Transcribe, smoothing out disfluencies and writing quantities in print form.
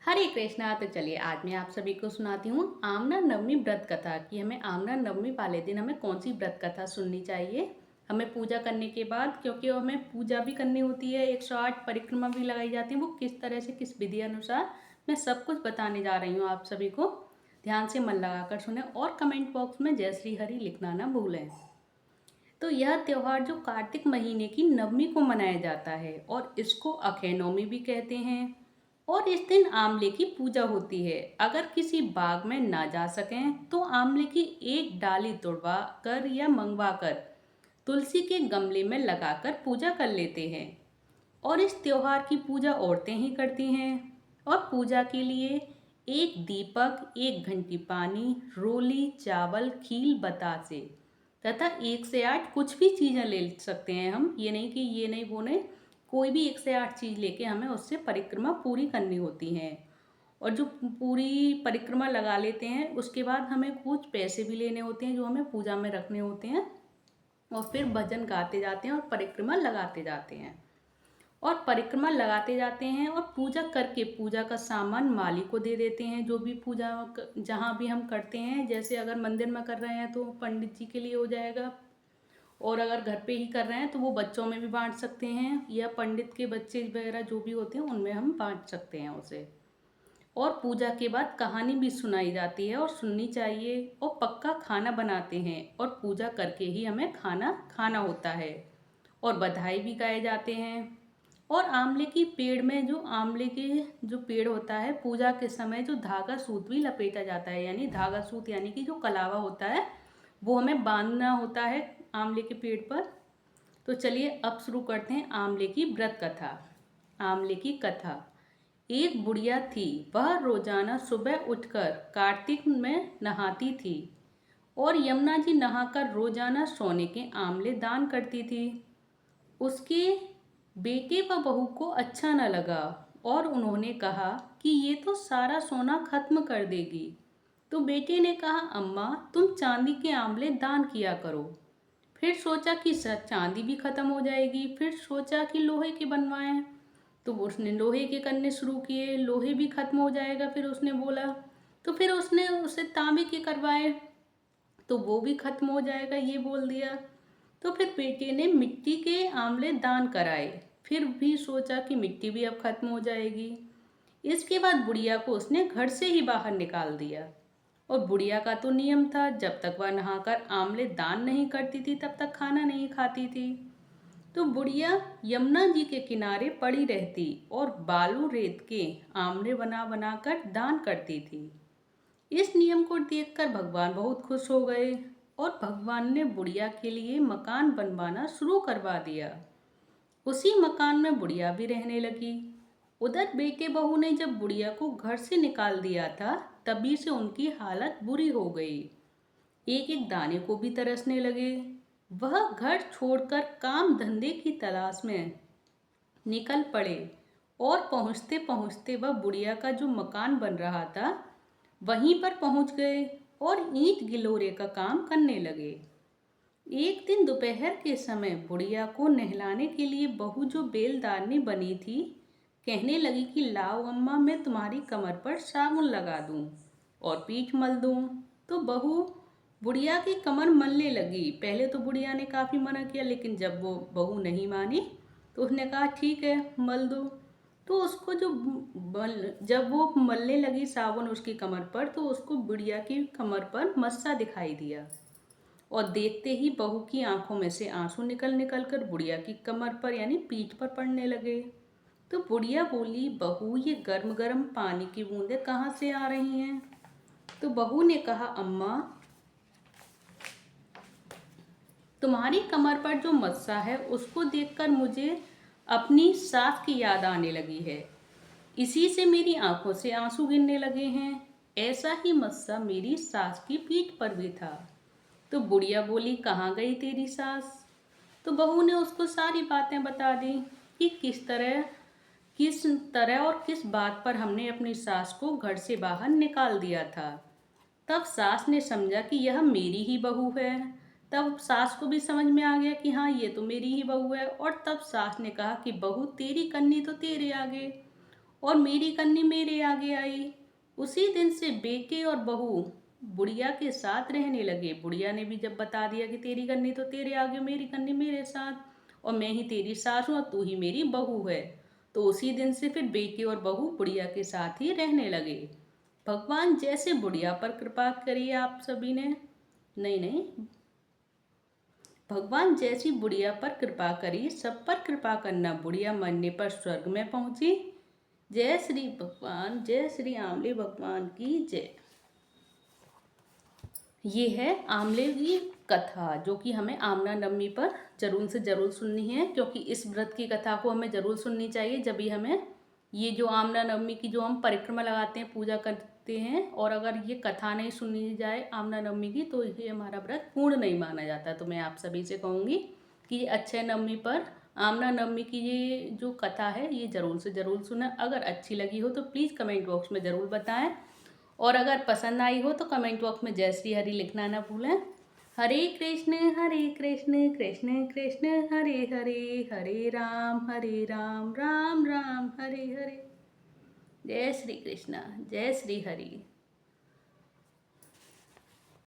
हरे कृष्णा। तो चलिए आज मैं आप सभी को सुनाती हूँ आमना नवमी व्रत कथा कि हमें आमना नवमी वाले दिन हमें कौन सी व्रत कथा सुननी चाहिए हमें पूजा करने के बाद, क्योंकि हमें पूजा भी करनी होती है, 108 परिक्रमा भी लगाई जाती है। वो किस तरह से किस विधि अनुसार मैं सब कुछ बताने जा रही हूँ। आप सभी को ध्यान से मन लगाकर सुने और कमेंट बॉक्स में जय श्री हरि लिखना ना भूलें। तो यह त्योहार जो कार्तिक महीने की नवमी को मनाया जाता है और इसको अक्षय नवमी भी कहते हैं। और इस दिन आंवले की पूजा होती है। अगर किसी बाग में ना जा सकें तो आंवले की एक डाली तोड़वा कर या मंगवा कर तुलसी के गमले में लगाकर पूजा कर लेते हैं। और इस त्योहार की पूजा औरतें ही करती हैं। और पूजा के लिए एक दीपक, एक घंटी पानी, रोली, चावल, खील, बतासे तथा 1 से 8 कुछ भी चीज़ें ले सकते हैं हम। ये नहीं कि ये नहीं वो नहीं, कोई भी 1 से 8 चीज़ लेके हमें उससे परिक्रमा पूरी करनी होती है। और जो पूरी परिक्रमा लगा लेते हैं उसके बाद हमें कुछ पैसे भी लेने होते हैं जो हमें पूजा में रखने होते हैं। और फिर भजन गाते जाते हैं और परिक्रमा लगाते जाते हैं। और परिक्रमा लगाते जाते हैं और पूजा करके पूजा का सामान माली को दे देते हैं। जो भी पूजा जहाँ भी हम करते हैं, जैसे अगर मंदिर में कर रहे हैं तो पंडित जी के लिए हो जाएगा, और अगर घर पे ही कर रहे हैं तो वो बच्चों में भी बांट सकते हैं, या पंडित के बच्चे वगैरह जो भी होते हैं उनमें हम बांट सकते हैं उसे। और पूजा के बाद कहानी भी सुनाई जाती है और सुननी चाहिए। और पक्का खाना बनाते हैं और पूजा करके ही हमें खाना खाना होता है। और बधाई भी गाए जाते हैं। और आंवले की पेड़ में जो आंवले के जो पेड़ होता है, पूजा के समय जो धागा सूत भी लपेटा जाता है, यानी धागा सूत यानी कि जो कलावा होता है वो हमें बांधना होता है आंवले के पेड़ पर। तो चलिए अब शुरू करते हैं आंवले की व्रत कथा। आंवले की कथा। एक बुढ़िया थी, वह रोजाना सुबह उठकर कार्तिक में नहाती थी और यमुना जी नहाकर रोजाना सोने के आंवले दान करती थी। उसके बेटे व बहू को अच्छा न लगा और उन्होंने कहा कि ये तो सारा सोना खत्म कर देगी। तो बेटे ने कहा, अम्मा तुम चांदी के आंवले दान किया करो। फिर सोचा कि चांदी भी खत्म हो जाएगी। फिर सोचा कि लोहे के बनवाएं, तो उसने लोहे के करने शुरू किए, लोहे भी खत्म हो जाएगा। फिर उसने बोला, तो फिर उसने उसे तांबे के करवाए, तो वो भी खत्म हो जाएगा, ये बोल दिया। तो फिर बेटे ने मिट्टी के आंवले दान कराए। फिर भी सोचा कि मिट्टी भी अब खत्म हो जाएगी। इसके बाद बुढ़िया को उसने घर से ही बाहर निकाल दिया। और बुढ़िया का तो नियम था, जब तक वह नहाकर आंवले दान नहीं करती थी तब तक खाना नहीं खाती थी। तो बुढ़िया यमुना जी के किनारे पड़ी रहती और बालू रेत के आंवले बना बना कर दान करती थी। इस नियम को देखकर भगवान बहुत खुश हो गए और भगवान ने बुढ़िया के लिए मकान बनवाना शुरू करवा दिया। उसी मकान में बुढ़िया भी रहने लगी। उधर बेटे बहू ने जब बुढ़िया को घर से निकाल दिया था, तभी से उनकी हालत बुरी हो गई। एक एक दाने को भी तरसने लगे। वह घर छोड़कर काम धंधे की तलाश में निकल पड़े और पहुंचते पहुंचते वह बुढ़िया का जो मकान बन रहा था वहीं पर पहुंच गए और ईंट गिलोरे का काम करने लगे। एक दिन दोपहर के समय बुढ़िया को नहलाने के लिए बहू जो बेलदारनी बनी थी, कहने लगी कि लाओ अम्मा, मैं तुम्हारी कमर पर साबुन लगा दूं और पीठ मल दूं। तो बहू बुढ़िया की कमर मलने लगी। पहले तो बुढ़िया ने काफ़ी मना किया, लेकिन जब वो बहू नहीं मानी तो उसने कहा ठीक है मल दो। तो उसको जब वो मलने लगी साबुन उसकी कमर पर, तो उसको बुढ़िया की कमर पर मस्सा दिखाई दिया। और देखते ही बहू की आंखों में से आंसू निकल निकल कर बुढ़िया की कमर पर यानी पीठ पर पड़ने लगे। तो बुढ़िया बोली, बहू ये गर्म गर्म पानी की बूंदें कहाँ से आ रही हैं? तो बहू ने कहा, अम्मा तुम्हारी कमर पर जो मस्सा है उसको देखकर मुझे अपनी सास की याद आने लगी है। इसी से मेरी आंखों से आंसू गिरने लगे हैं। ऐसा ही मस्सा मेरी सास की पीठ पर भी था। तो बुढ़िया बोली, कहाँ गई तेरी सास? तो बहू ने उसको सारी बातें बता दी कि किस तरह और किस बात पर हमने अपनी सास को घर से बाहर निकाल दिया था। तब सास ने समझा कि यह मेरी ही बहू है। तब सास को भी समझ में आ गया कि हाँ ये तो मेरी ही बहू है। और तब सास ने कहा कि बहू तेरी कन्नी तो तेरे आगे। और मेरी कन्नी मेरे आगे आई। उसी दिन से बेटे और बहू बुढ़िया के साथ रहने लगे। बुढ़िया ने भी जब बता दिया कि तेरी कन्नी तो तेरे आगे, मेरी कन्नी मेरे साथ, और मैं ही तेरी सास हूँ और तू ही मेरी बहू है, तो उसी दिन से फिर बेटे और बहू बुढ़िया के साथ ही रहने लगे। भगवान जैसे बुढ़िया पर कृपा करी आप सभी ने, नहीं नहीं, भगवान जैसी बुढ़िया पर कृपा करी, सब पर कृपा करना, बुढ़िया मरने पर स्वर्ग में पहुंची। जय श्री भगवान, जय श्री आंवले भगवान की जय। ये है आंवले की कथा, जो कि हमें आमना नवमी पर जरूर से जरूर सुननी है, क्योंकि इस व्रत की कथा को हमें जरूर सुननी चाहिए। जब भी हमें ये जो आमना नवमी की जो हम परिक्रमा लगाते हैं, पूजा करते हैं, और अगर ये कथा नहीं सुनी जाए आमना नवमी की, तो ये हमारा व्रत पूर्ण नहीं माना जाता। तो मैं आप सभी से कहूँगी कि ये अक्षय नवमी पर आमना नवमी की ये जो कथा है, ये जरूर से जरूर सुना। अगर अच्छी लगी हो तो प्लीज़ कमेंट बॉक्स में ज़रूर बताएं, और अगर पसंद आई हो तो कमेंट बॉक्स में जय श्री हरि लिखना ना भूलें। हरे कृष्ण कृष्ण कृष्ण हरे हरे, हरे राम राम राम हरे हरे। जय श्री कृष्ण, जय श्री हरि।